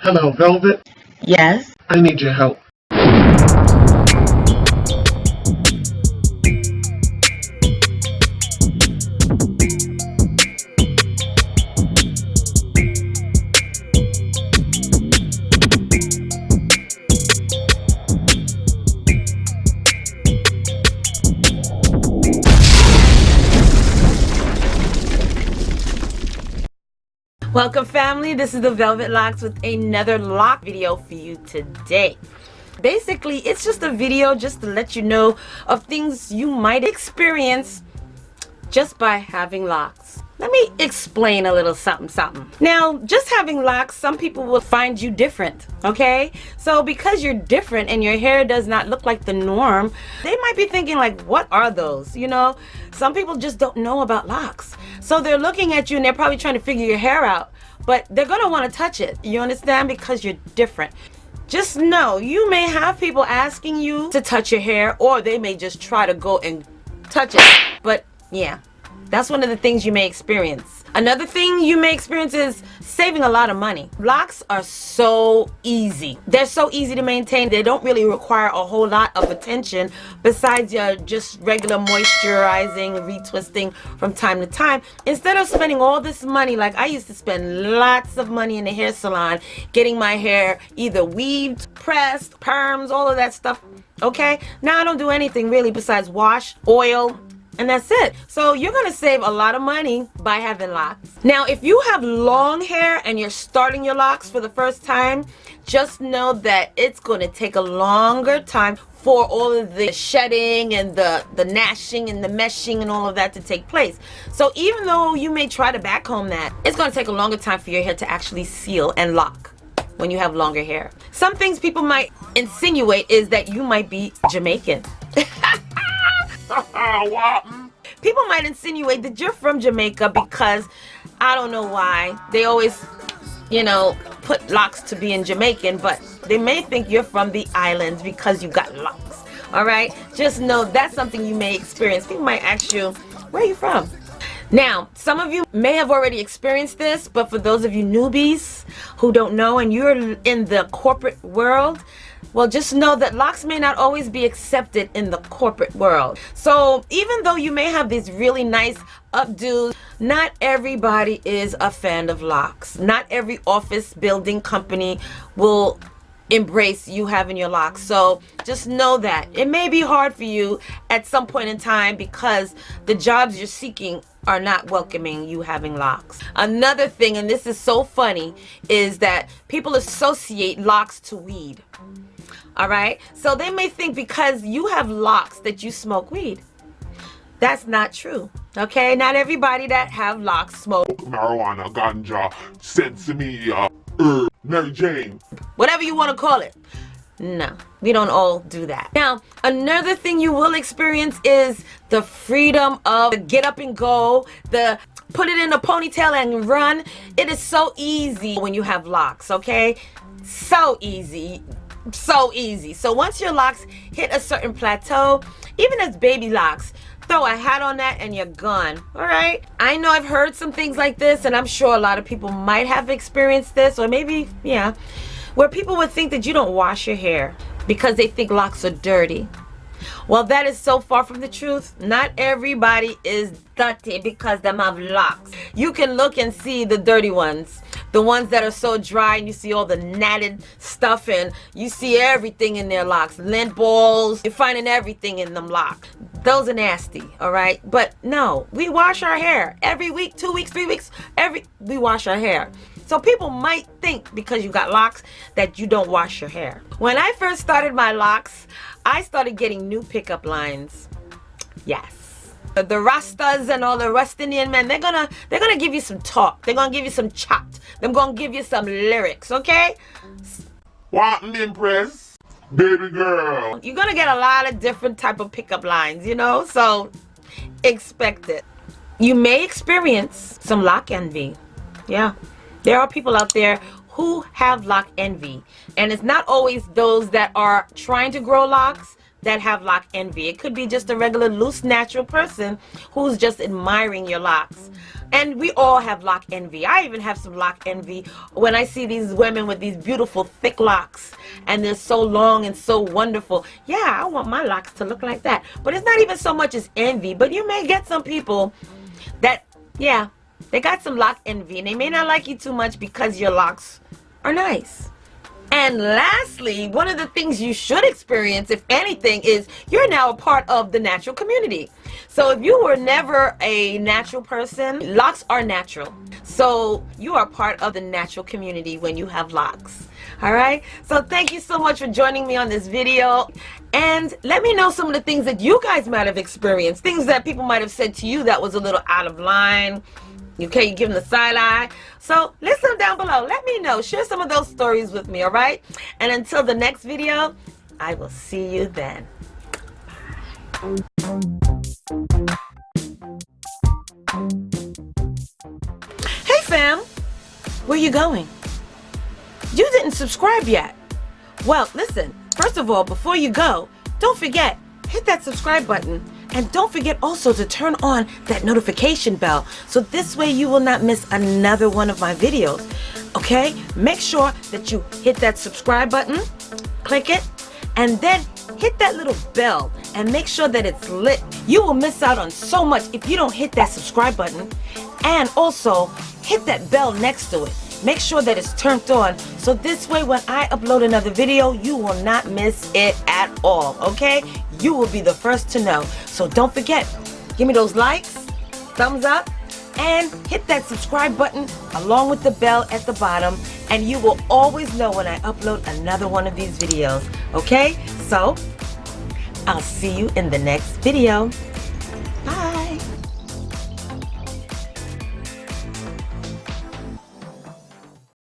Hello, Velvet. Yes. I need your help. Welcome, family. This is the Velvet Locs with another lock video for you today. Basically, it's just a video just to let you know of things you might experience just by having locks. Let me explain a little something. Now, just having locks, some people will find you different, okay? So because you're different and your hair does not look like the norm, they might be thinking like, what are those? You know, some people just don't know about locks. So they're looking at you and they're probably trying to figure your hair out, but they're gonna wanna touch it. You understand? Because you're different. Just know, you may have people asking you to touch your hair, or they may just try to go and touch it. But yeah, that's one of the things you may experience. Another thing you may experience is saving a lot of money. Locks are so easy. They're so easy to maintain. They don't really require a whole lot of attention besides just regular moisturizing, retwisting from time to time. Instead of spending all this money, like I used to spend lots of money in the hair salon getting my hair either weaved, pressed, perms, all of that stuff, okay? Now I don't do anything really besides wash, oil, and that's it. So you're gonna save a lot of money by having locks. Now, if you have long hair and you're starting your locks for the first time, just know that it's gonna take a longer time for all of the shedding and the gnashing and the meshing and all of that to take place. So even though you may try to backcomb that, it's gonna take a longer time for your hair to actually seal and lock when you have longer hair. Some things people might insinuate is that you might be Jamaican. People might insinuate that you're from Jamaica because I don't know why they always, put locks to being Jamaican, but they may think you're from the islands because you got locks. All right, just know that's something you may experience. People might ask you, where are you from? Now, some of you may have already experienced this, but for those of you newbies who don't know and you're in the corporate world, well, just know that locks may not always be accepted in the corporate world. So even though you may have these really nice updos, not everybody is a fan of locks. Not every office building company will embrace you having your locks. So just know that it may be hard for you at some point in time because the jobs you're seeking are not welcoming you having locks. Another thing, and this is so funny, is that people associate locks to weed. All right, so they may think because you have locks that you smoke weed. That's not true. Okay, not everybody that have locks smoke marijuana, ganja, sesame, Mary Jane, whatever you want to call it. No, we don't all do that. Now, another thing you will experience is the freedom of the get up and go, the put it in a ponytail and run. It is so easy when you have locks, okay? So easy. So easy. So once your locks hit a certain plateau, even as baby locks, throw a hat on that and you're gone. All right, I know I've heard some things like this, and I'm sure a lot of people might have experienced this, or maybe where people would think that you don't wash your hair because they think locks are dirty. Well, that is so far from the truth. Not everybody is dirty because them have locks. You can look and see the dirty ones, the ones that are so dry and you see all the matted stuff and you see everything in their locks, lint balls, you're finding everything in them locks. Those are nasty, all right? But no, we wash our hair every week, 2 weeks, 3 weeks, we wash our hair. So people might think because you got locks that you don't wash your hair. When I first started my locks, I started getting new pickup lines. Yes. The Rastas and all the West Indian men, they're gonna give you some talk. They're gonna give you some chat. They're gonna give you some lyrics, okay? what an impress, baby girl. You're gonna get a lot of different type of pickup lines, so expect it. You may experience some lock envy. Yeah. There are people out there who have lock envy, and it's not always those that are trying to grow locks. that have lock envy. It could be just a regular loose natural person who's just admiring your locks. And we all have lock envy. I even have some lock envy when I see these women with these beautiful thick locks and they're so long and so wonderful. Yeah, I want my locks to look like that. But it's not even so much as envy, but you may get some people that, yeah, they got some lock envy and they may not like you too much because your locks are nice. And lastly, one of the things you should experience, if anything, is you're now a part of the natural community. So if you were never a natural person, locks are natural. So you are part of the natural community when you have locks. All right? So thank you so much for joining me on this video. And let me know some of the things that you guys might have experienced, things that people might have said to you that was a little out of line. Okay, you give them the side eye. So list them down below. Let me know. Share some of those stories with me, all right? And until the next video, I will see you then. Hey fam, where you going? You didn't subscribe yet. Well, listen, first of all, before you go, don't forget, hit that subscribe button. And don't forget also to turn on that notification bell so this way you will not miss another one of my videos. Okay? Make sure that you hit that subscribe button, click it, and then hit that little bell and make sure that it's lit. You will miss out on so much if you don't hit that subscribe button, and also hit that bell next to it. Make sure that it's turned on so this way when I upload another video, you will not miss it at all, okay? You will be the first to know. So don't forget, give me those likes, thumbs up, and hit that subscribe button along with the bell at the bottom, and you will always know when I upload another one of these videos, okay? So, I'll see you in the next video.